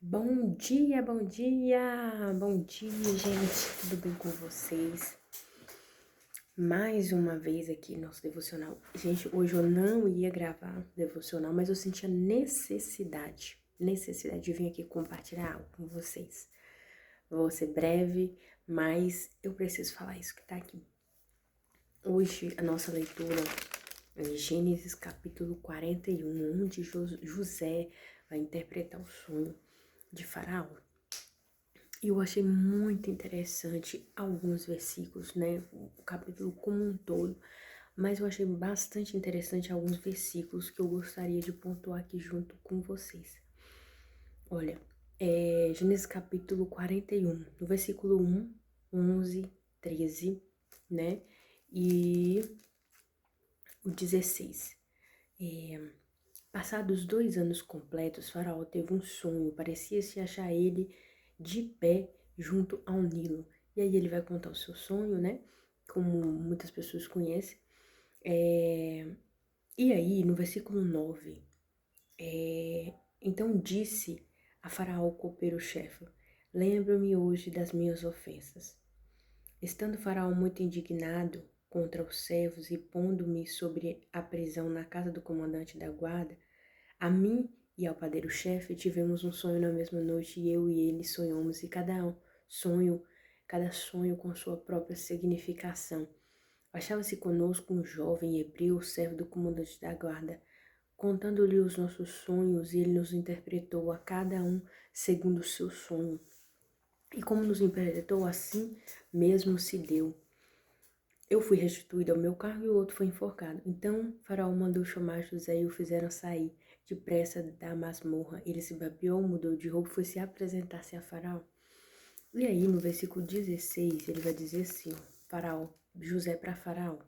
Bom dia, bom dia, bom dia, gente, tudo bem com vocês? Mais uma vez aqui nosso devocional. Gente, hoje eu não ia gravar devocional, mas eu senti a necessidade de vir aqui compartilhar algo com vocês. Vou ser breve, mas eu preciso falar isso que tá aqui. Hoje a nossa leitura é Gênesis capítulo 41, onde José vai interpretar o sonho de Faraó. E eu achei muito interessante alguns versículos, né? O capítulo como um todo. Mas eu achei bastante interessante alguns versículos que eu gostaria de pontuar aqui junto com vocês. Olha, Gênesis capítulo 41, no versículo 1, 11, 13, né? E o 16. Passados 2 anos completos, Faraó teve um sonho, parecia-se achar ele de pé junto ao Nilo. E aí ele vai contar o seu sonho, né? Como muitas pessoas conhecem. E aí, no versículo 9, então disse a Faraó, o copeiro-chefe: lembro-me hoje das minhas ofensas. Estando Faraó muito indignado contra os servos e pondo-me sobre a prisão na casa do comandante da guarda, a mim e ao padeiro-chefe tivemos um sonho na mesma noite, e eu e ele sonhamos, e cada sonho com sua própria significação. Achava-se conosco um jovem hebreu, servo do comandante da guarda. Contando-lhe os nossos sonhos, ele nos interpretou a cada um segundo o seu sonho. E como nos interpretou, assim mesmo se deu. Eu fui restituído ao meu cargo e o outro foi enforcado. Então Faraó mandou chamar José e o fizeram sair depressa da masmorra. Ele se babeou, mudou de roupa e foi se apresentar-se a Faraó. E aí, no versículo 16, ele vai dizer assim, Faraó, José para Faraó: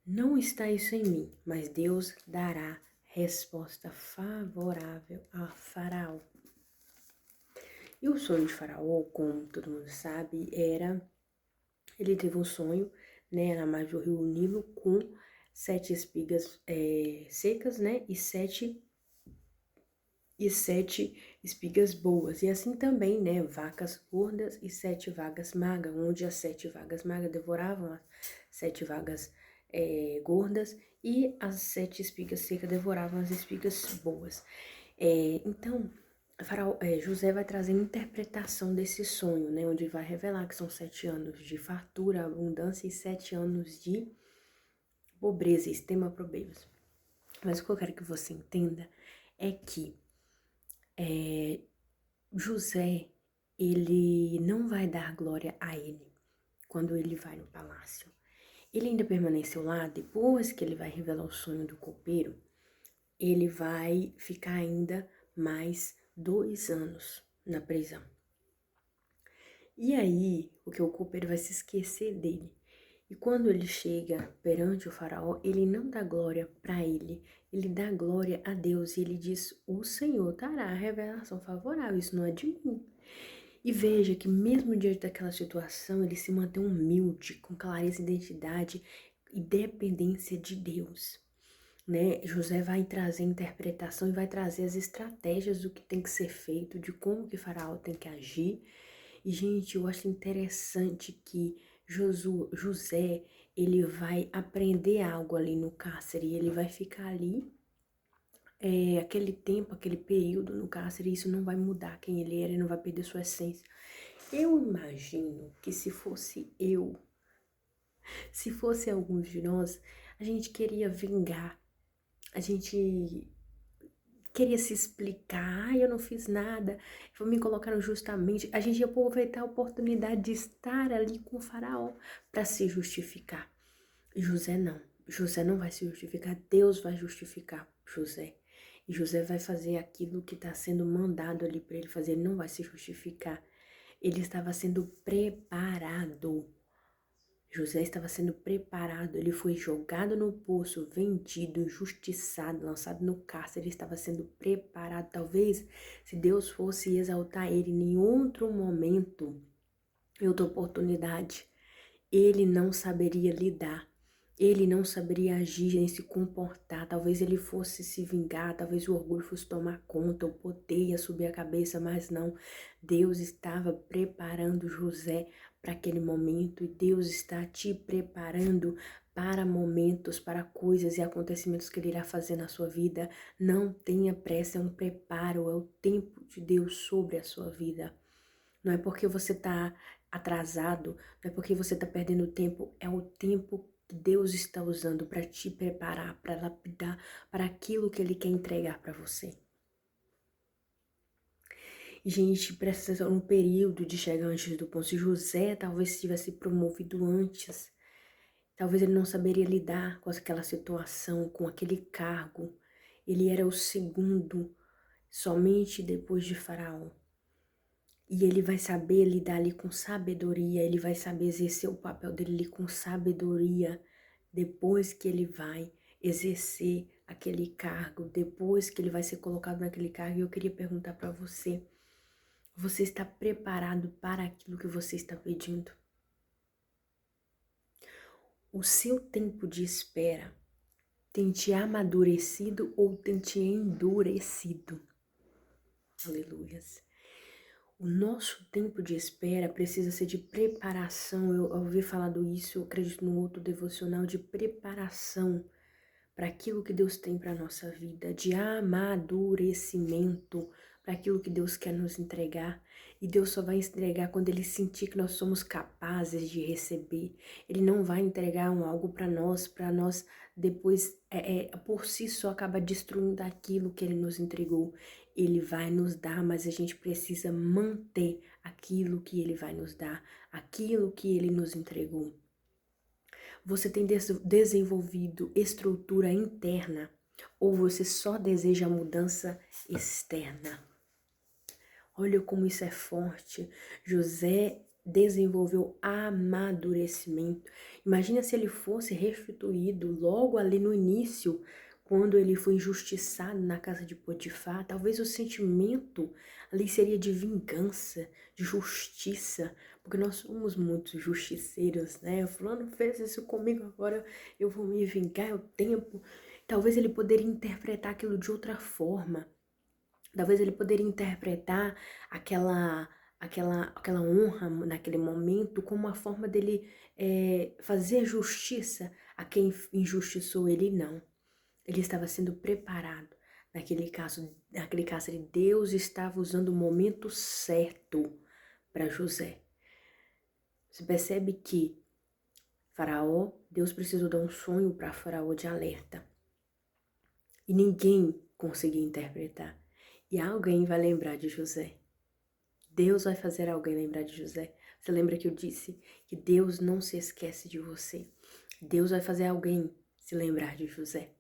não está isso em mim, mas Deus dará resposta favorável a Faraó. E o sonho de Faraó, como todo mundo sabe, ele teve um sonho, né, na margem do rio Nilo, com 7 espigas secas, né, e sete espigas boas. E assim também, né, vacas gordas e 7 vacas magras, onde as 7 vacas magras devoravam as 7 vacas gordas e as 7 espigas secas devoravam as espigas boas. Então, José vai trazer a interpretação desse sonho, né, onde vai revelar que são 7 anos de fartura, abundância e 7 anos de pobreza, extrema pobreza. Mas o que eu quero que você entenda é que José, ele não vai dar glória a ele quando ele vai no palácio. Ele ainda permaneceu lá, depois que ele vai revelar o sonho do copeiro, ele vai ficar ainda mais 2 anos na prisão. E aí, o copeiro vai se esquecer dele. E quando ele chega perante o faraó, ele não dá glória para ele dá glória a Deus. E ele diz, o Senhor dará a revelação favorável, isso não é de mim. E veja que mesmo diante daquela situação, ele se mantém humilde, com clareza de identidade e dependência de Deus. Né? José vai trazer a interpretação e vai trazer as estratégias do que tem que ser feito, de como que Faraó tem que agir. E, gente, eu acho interessante que José, ele vai aprender algo ali no cárcere, e ele vai ficar ali aquele tempo, aquele período no cárcere, isso não vai mudar quem ele era, ele não vai perder sua essência. Eu imagino que se fosse alguns de nós, a gente queria vingar, a gente queria se explicar, eu não fiz nada, me colocaram justamente, a gente ia aproveitar a oportunidade de estar ali com o faraó para se justificar. José não vai se justificar, Deus vai justificar José. E José vai fazer aquilo que está sendo mandado ali para ele fazer, ele não vai se justificar. Ele estava sendo preparado. José estava sendo preparado, ele foi jogado no poço, vendido, injustiçado, lançado no cárcere, ele estava sendo preparado. Talvez, se Deus fosse exaltar ele em outro momento, em outra oportunidade, ele não saberia lidar. Ele não saberia agir nem se comportar, talvez ele fosse se vingar, talvez o orgulho fosse tomar conta, o poder ia subir a cabeça, mas não. Deus estava preparando José para aquele momento e Deus está te preparando para momentos, para coisas e acontecimentos que Ele irá fazer na sua vida. Não tenha pressa, é um preparo, é o tempo de Deus sobre a sua vida. Não é porque você está atrasado, não é porque você está perdendo tempo, é o tempo que Deus está usando para te preparar, para lapidar, para aquilo que Ele quer entregar para você. E, gente, presta atenção no período de chegar antes do ponto. Se José talvez tivesse promovido antes, talvez ele não saberia lidar com aquela situação, com aquele cargo. Ele era o segundo, somente depois de Faraó. E ele vai saber lidar ali com sabedoria, ele vai saber exercer o papel dele ali com sabedoria depois que ele vai exercer aquele cargo, depois que ele vai ser colocado naquele cargo. E eu queria perguntar para você, você está preparado para aquilo que você está pedindo? O seu tempo de espera tem te amadurecido ou tem te endurecido? Aleluias. O nosso tempo de espera precisa ser de preparação. Eu ouvi falado isso, eu acredito no outro devocional, de preparação para aquilo que Deus tem para a nossa vida, de amadurecimento para aquilo que Deus quer nos entregar. E Deus só vai entregar quando Ele sentir que nós somos capazes de receber. Ele não vai entregar algo para nós depois, por si só, acaba destruindo aquilo que Ele nos entregou. Ele vai nos dar, mas a gente precisa manter aquilo que Ele vai nos dar, aquilo que Ele nos entregou. Você tem desenvolvido estrutura interna ou você só deseja mudança externa? Olha como isso é forte. José desenvolveu amadurecimento. Imagina se ele fosse restituído logo ali no início, quando ele foi injustiçado na casa de Potifar. Talvez o sentimento ali seria de vingança, de justiça, porque nós somos muito justiceiros, né? O fulano fez isso comigo, agora eu vou me vingar, é o tempo. Talvez ele poderia interpretar aquilo de outra forma. Talvez ele poderia interpretar aquela honra naquele momento como uma forma dele fazer justiça a quem injustiçou ele. Não. Ele estava sendo preparado. Naquele caso Deus estava usando o momento certo para José. Você percebe que Deus precisou dar um sonho para Faraó de alerta. E ninguém conseguia interpretar. E alguém vai lembrar de José. Deus vai fazer alguém lembrar de José. Você lembra que eu disse que Deus não se esquece de você. Deus vai fazer alguém se lembrar de José.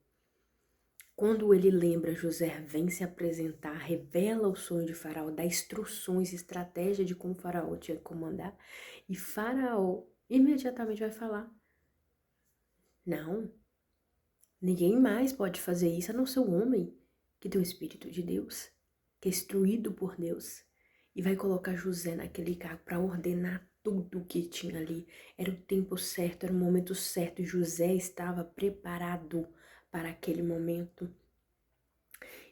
Quando ele lembra, José vem se apresentar, revela o sonho de Faraó, dá instruções, estratégia de como Faraó tinha que comandar. E Faraó imediatamente vai falar: não, ninguém mais pode fazer isso a não ser o homem que tem o Espírito de Deus, que é instruído por Deus. E vai colocar José naquele cargo para ordenar tudo o que tinha ali. Era o tempo certo, era o momento certo, e José estava preparado para aquele momento.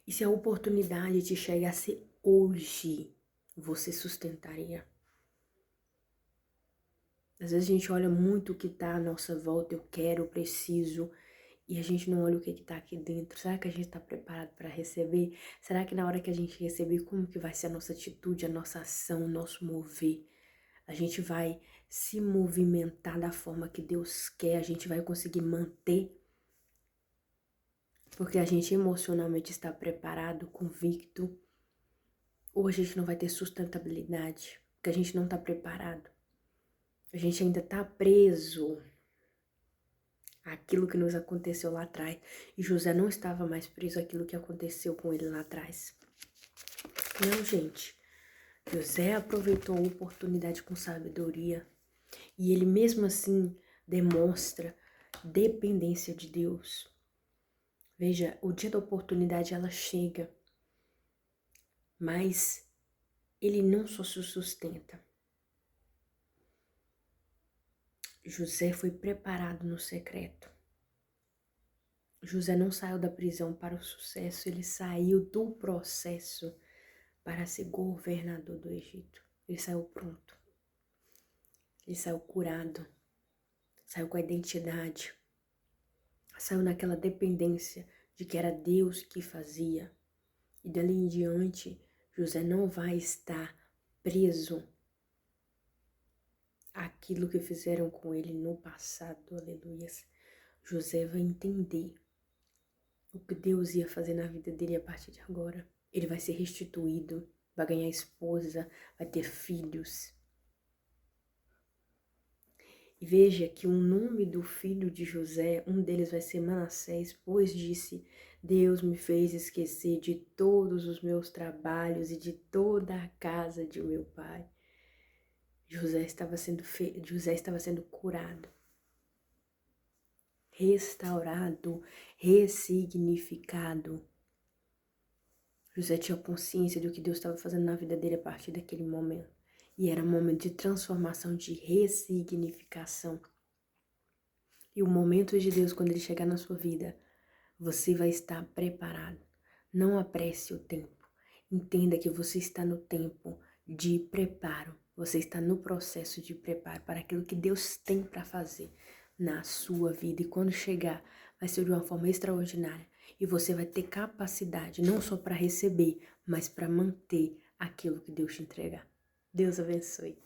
E se a oportunidade te chegasse hoje, você sustentaria? Às vezes a gente olha muito o que está à nossa volta, eu quero, eu preciso, e a gente não olha o que está aqui dentro. Será que a gente está preparado para receber? Será que na hora que a gente receber, como que vai ser a nossa atitude, a nossa ação, o nosso mover? A gente vai se movimentar da forma que Deus quer, a gente vai conseguir manter, porque a gente emocionalmente está preparado, convicto, ou a gente não vai ter sustentabilidade, porque a gente não está preparado. A gente ainda está preso àquilo que nos aconteceu lá atrás. E José não estava mais preso àquilo que aconteceu com ele lá atrás. Não, gente. José aproveitou a oportunidade com sabedoria. E ele mesmo assim demonstra dependência de Deus. Veja, o dia da oportunidade ela chega. Mas ele não só se sustenta. José foi preparado no secreto. José não saiu da prisão para o sucesso, ele saiu do processo para ser governador do Egito. Ele saiu pronto. Ele saiu curado. Saiu com a identidade. Saiu naquela dependência de que era Deus que fazia. E dali em diante, José não vai estar preso àquilo que fizeram com ele no passado, aleluias. José vai entender o que Deus ia fazer na vida dele a partir de agora. Ele vai ser restituído, vai ganhar esposa, vai ter filhos. E veja que o nome do filho de José, um deles vai ser Manassés, pois disse: Deus me fez esquecer de todos os meus trabalhos e de toda a casa de meu pai. José estava sendo curado, restaurado, ressignificado. José tinha consciência do que Deus estava fazendo na vida dele a partir daquele momento. E era um momento de transformação, de ressignificação. E o momento de Deus, quando ele chegar na sua vida, você vai estar preparado. Não apresse o tempo. Entenda que você está no tempo de preparo. Você está no processo de preparo para aquilo que Deus tem para fazer na sua vida. E quando chegar, vai ser de uma forma extraordinária. E você vai ter capacidade, não só para receber, mas para manter aquilo que Deus te entregar. Deus abençoe.